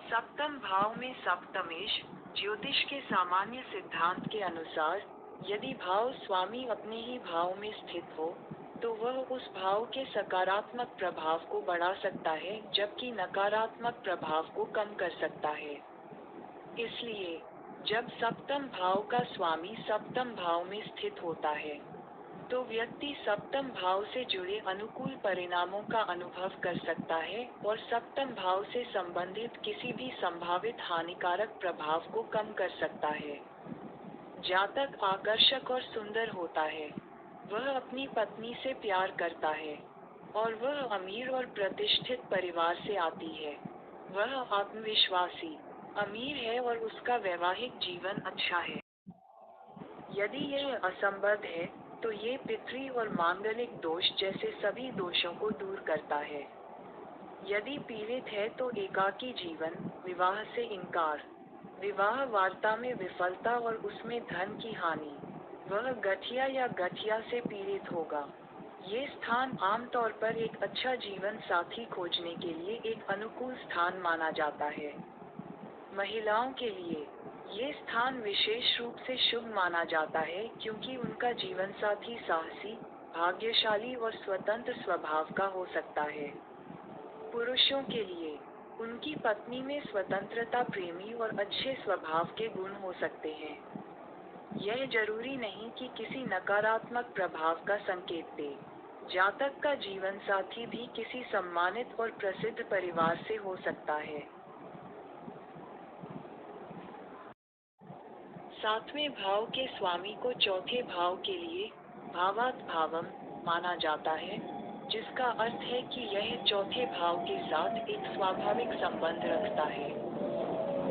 सप्तम भाव में सप्तमेश ज्योतिष के सामान्य सिद्धांत के अनुसार यदि भाव स्वामी अपने ही भाव में स्थित हो तो वह उस भाव के सकारात्मक प्रभाव को बढ़ा सकता है, जबकि नकारात्मक प्रभाव को कम कर सकता है। इसलिए जब सप्तम भाव का स्वामी सप्तम भाव में स्थित होता है तो व्यक्ति सप्तम भाव से जुड़े अनुकूल परिणामों का अनुभव कर सकता है और सप्तम भाव से संबंधित किसी भी संभावित हानिकारक प्रभाव को कम कर सकता है। जातक आकर्षक और सुंदर होता है, वह अपनी पत्नी से प्यार करता है और वह अमीर और प्रतिष्ठित परिवार से आती है। वह आत्मविश्वासी, अमीर है और उसका वैवाहिक जीवन अच्छा है। यदि यह असंबद्ध है तो ये पितृ और मांगलिक दोष जैसे सभी दोषों को दूर करता है। यदि पीड़ित है तो एकाकी जीवन, विवाह से इनकार, विवाह वार्ता में विफलता और उसमें धन की हानि, वह गठिया या गठिया से पीड़ित होगा। ये स्थान आमतौर पर एक अच्छा जीवन साथी खोजने के लिए एक अनुकूल स्थान माना जाता है। महिलाओं के लिए ये स्थान विशेष रूप से शुभ माना जाता है क्योंकि उनका जीवनसाथी साहसी, भाग्यशाली और स्वतंत्र स्वभाव का हो सकता है। पुरुषों के लिए उनकी पत्नी में स्वतंत्रता, प्रेमी और अच्छे स्वभाव के गुण हो सकते हैं। यह जरूरी नहीं कि किसी नकारात्मक प्रभाव का संकेत दे। जातक का जीवनसाथी भी किसी सम्मानित और प्रसिद्ध परिवार से हो सकता है। सातवें भाव के स्वामी को चौथे भाव के लिए भावात् भावम माना जाता है, जिसका अर्थ है कि यह चौथे भाव के साथ एक स्वाभाविक संबंध रखता है।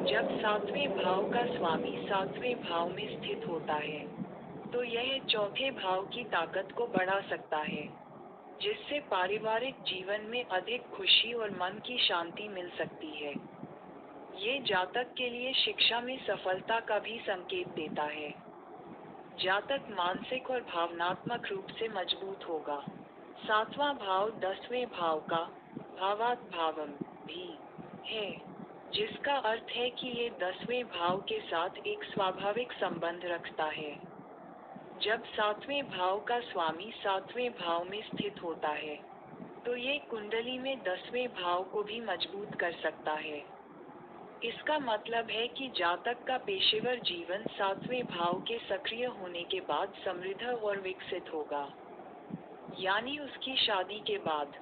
जब सातवें भाव का स्वामी सातवें भाव में स्थित होता है तो यह चौथे भाव की ताकत को बढ़ा सकता है, जिससे पारिवारिक जीवन में अधिक खुशी और मन की शांति मिल सकती है। ये जातक के लिए शिक्षा में सफलता का भी संकेत देता है। जातक मानसिक और भावनात्मक रूप से मजबूत होगा। सातवां भाव 10वें भाव का भावात् भावम भी है, जिसका अर्थ है कि ये 10वें भाव के साथ एक स्वाभाविक संबंध रखता है। जब सातवें भाव का स्वामी सातवें भाव में स्थित होता है तो ये कुंडली में 10वें भाव को भी मजबूत कर सकता है। इसका मतलब है कि जातक का पेशेवर जीवन सातवें भाव के सक्रिय होने के बाद समृद्ध और विकसित होगा। यानी उसकी शादी के बाद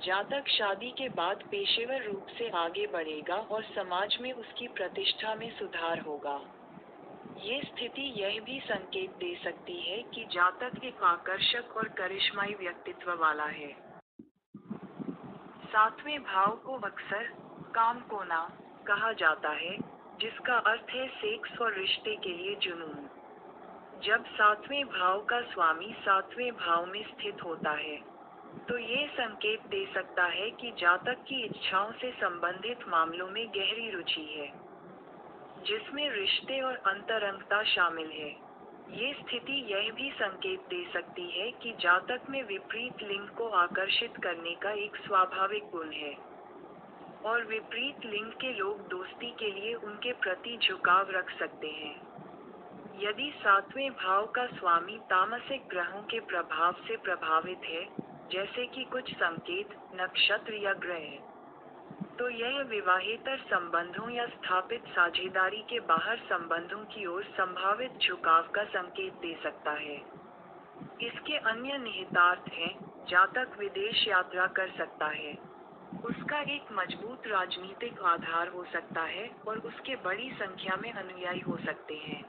जातक शादी के बाद पेशेवर रूप से आगे बढ़ेगा और समाज में उसकी प्रतिष्ठा में सुधार होगा। ये स्थिति यह भी संकेत दे सकती है कि जातक एक आकर्षक और करिश्माई व्यक्तित्व वाला है। सातवें भाव को अक्सर कामकोना कहा जाता है, जिसका अर्थ है सेक्स और रिश्ते के लिए जुनून। जब सातवें भाव का स्वामी सातवें भाव में स्थित होता है तो ये संकेत दे सकता है कि जातक की इच्छाओं से संबंधित मामलों में गहरी रुचि है, जिसमें रिश्ते और अंतरंगता शामिल है। ये स्थिति यह भी संकेत दे सकती है कि जातक में विपरीत लिंग को आकर्षित करने का एक स्वाभाविक गुण है और विपरीत लिंग के लोग दोस्ती के लिए उनके प्रति झुकाव रख सकते हैं। यदि सातवें भाव का स्वामी तामसिक ग्रहों के प्रभाव से प्रभावित है, जैसे कि कुछ संकेत, नक्षत्र या ग्रह, तो यह विवाहेतर संबंधों या स्थापित साझेदारी के बाहर संबंधों की ओर संभावित झुकाव का संकेत दे सकता है। इसके अन्य निहितार्थ हैं, जातक विदेश यात्रा कर सकता है, उसका एक मजबूत राजनीतिक आधार हो सकता है और उसके बड़ी संख्या में अनुयायी हो सकते हैं।